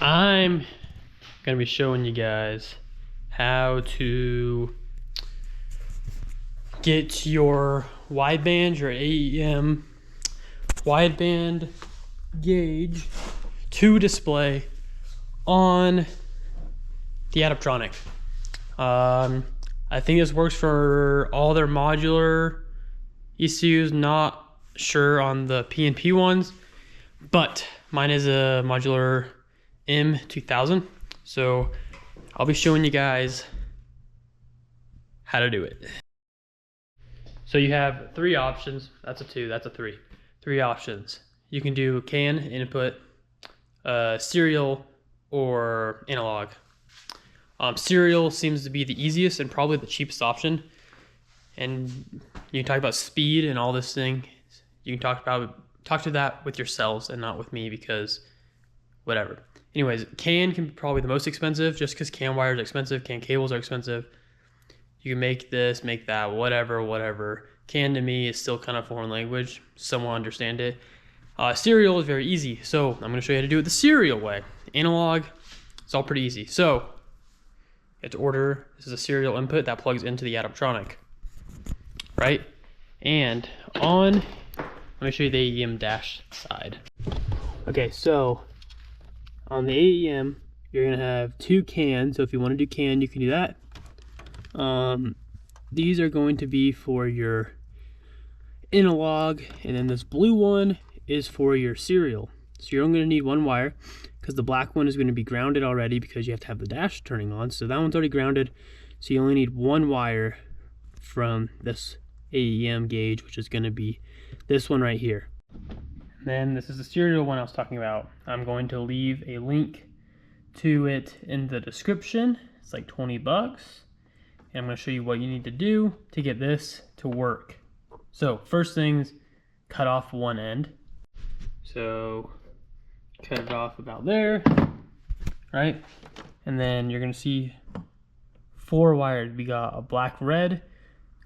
I'm gonna be showing you guys how to get your wideband, your AEM wideband gauge to display on the adaptronic. I think this works for all their modular ECUs, not sure on the PNP ones, but mine is a modular M2000. So I'll be showing you guys how to do it. So you have three options. That's a two, that's a three. Three options. You can do CAN input, serial, or analog. Serial seems to be the easiest and probably the cheapest option. And you can talk about speed and all this thing. You can talk to that with yourselves and not with me, because whatever. Anyways, CAN can be probably the most expensive, just because CAN wires are expensive, CAN cables are expensive. You can make this, make that, whatever. CAN to me is still kind of foreign language. Someone understand it. Serial is very easy, so I'm going to show you how to do it the serial way. Analog, it's all pretty easy. So you have to order. This is a serial input that plugs into the adaptronic, right? And let me show you the AEM dash side. Okay, so on the AEM, you're gonna have two CAN. So if you want to do CAN, you can do that. These are going to be for your analog, and then this blue one is for your serial. So you're only going to need one wire, because the black one is going to be grounded already, because you have to have the dash turning on. So that one's already grounded, so you only need one wire from this AEM gauge, which is going to be this one right here. And then this is the serial one I was talking about. I'm going to leave a link to it in the description. It's like 20 bucks. And I'm going to show you what you need to do to get this to work. So first things, cut off one end. So cut it off about there, right? And then you're going to see four wires. We got a black, red,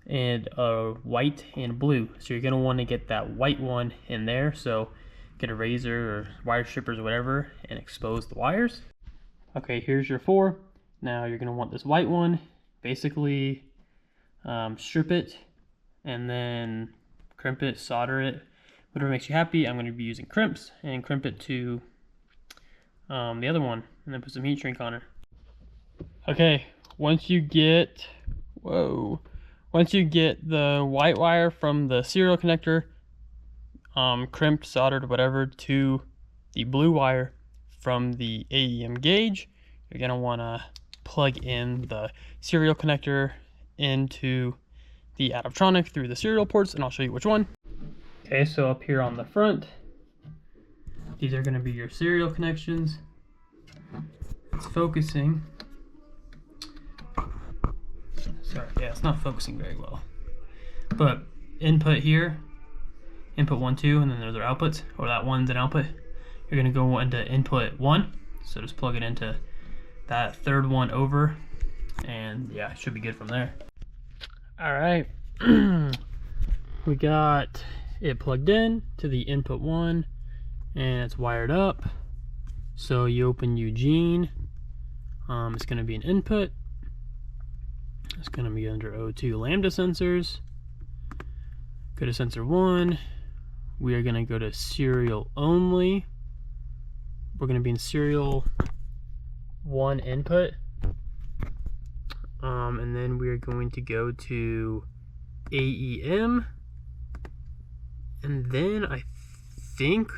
and a white and blue. So you're going to want to get that white one in there. So get a razor or wire strippers or whatever and expose the wires. Okay, here's your four. Now you're going to want this white one. Basically strip it and then crimp it, solder it, whatever makes you happy. I'm going to be using crimps, and crimp it to the other one, and then put some heat shrink on her. Okay, once you get the white wire from the serial connector crimped, soldered, whatever, to the blue wire from the AEM gauge, you're going to want to plug in the serial connector into the adaptronic through the serial ports, and I'll show you which one. Okay, so up here on the front, these are going to be your serial connections. It's focusing. Sorry, yeah, it's not focusing very well. But input here, input 1, 2, and then there's our outputs, or that one's an output. You're going to go into input 1, so just plug it into that third one over, and yeah, it should be good from there. All right, we got it plugged in to the input 1, and it's wired up. So you open Eugene. It's going to be an input. It's going to be under O2 lambda sensors. Go to sensor 1. We are going to go to serial only. We're going to be in serial 1 input, and then we're going to go to AEM, and then I think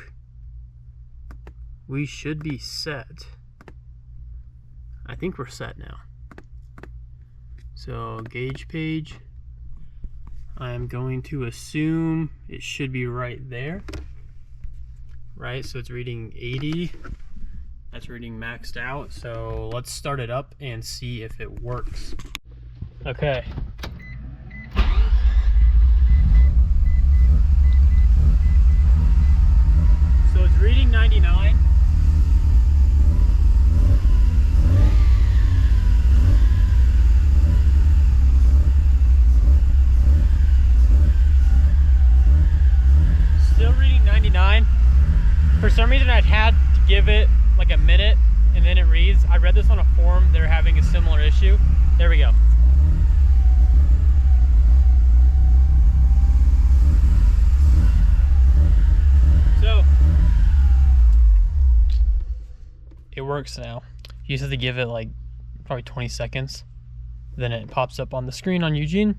we should be set. I think we're set now. So gauge page, I'm going to assume it should be right there, right? So it's reading 80. That's reading maxed out, so let's start it up and see if it works. Okay. So it's reading 99. Still reading 99. For some reason I'd had to give it like a minute and then it reads. I read this on a forum, they're having a similar issue. There we go. So it works now. You just have to give it like probably 20 seconds. Then it pops up on the screen on Eugene.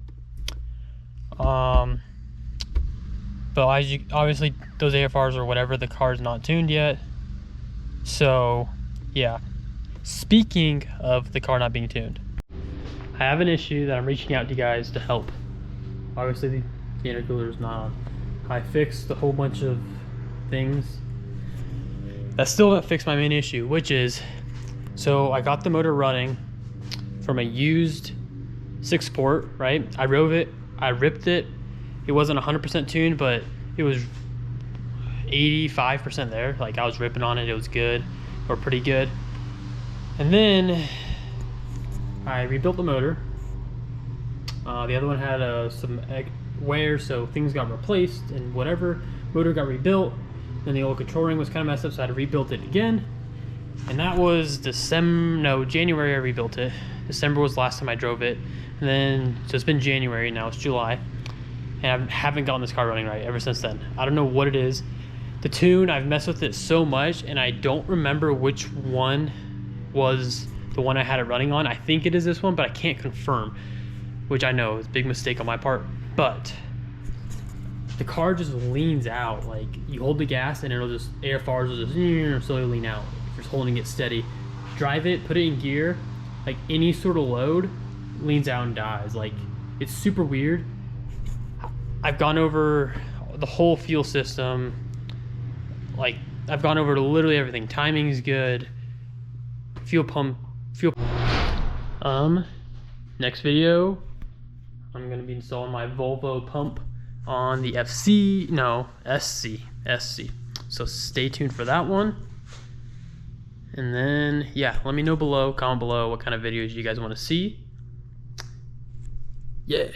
But obviously those AFRs or whatever, the car's not tuned yet. So yeah, speaking of the car not being tuned, I have an issue that I'm reaching out to you guys to help. Obviously the intercooler is not on. I fixed a whole bunch of things that still haven't fixed my main issue, which is, so I got the motor running from a used 6-port, right? I drove it, I ripped it. It wasn't 100% tuned, but it was 85% there. Like I was ripping on it, it was good, or pretty good. And then I rebuilt the motor. The other one had some wear, so things got replaced and whatever. Motor got rebuilt. Then the old control ring was kind of messed up, so I had to rebuild it again. And that was January I rebuilt it. December was the last time I drove it. And then, so it's been January, now it's July. And I haven't gotten this car running right ever since then. I don't know what it is. The tune, I've messed with it so much, and I don't remember which one was the one I had it running on. I think it is this one, but I can't confirm, which I know is a big mistake on my part. But the car just leans out. Like you hold the gas and it'll just, AFRs will just slowly lean out if you're holding it steady. Drive it, put it in gear, like any sort of load leans out and dies. Like it's super weird. I've gone over the whole fuel system. Like I've gone over to literally everything. Timing's good. Fuel pump. Next video, I'm gonna be installing my Volvo pump on the SC. So stay tuned for that one. And then, yeah, let me know below, comment below what kind of videos you guys want to see. Yeah.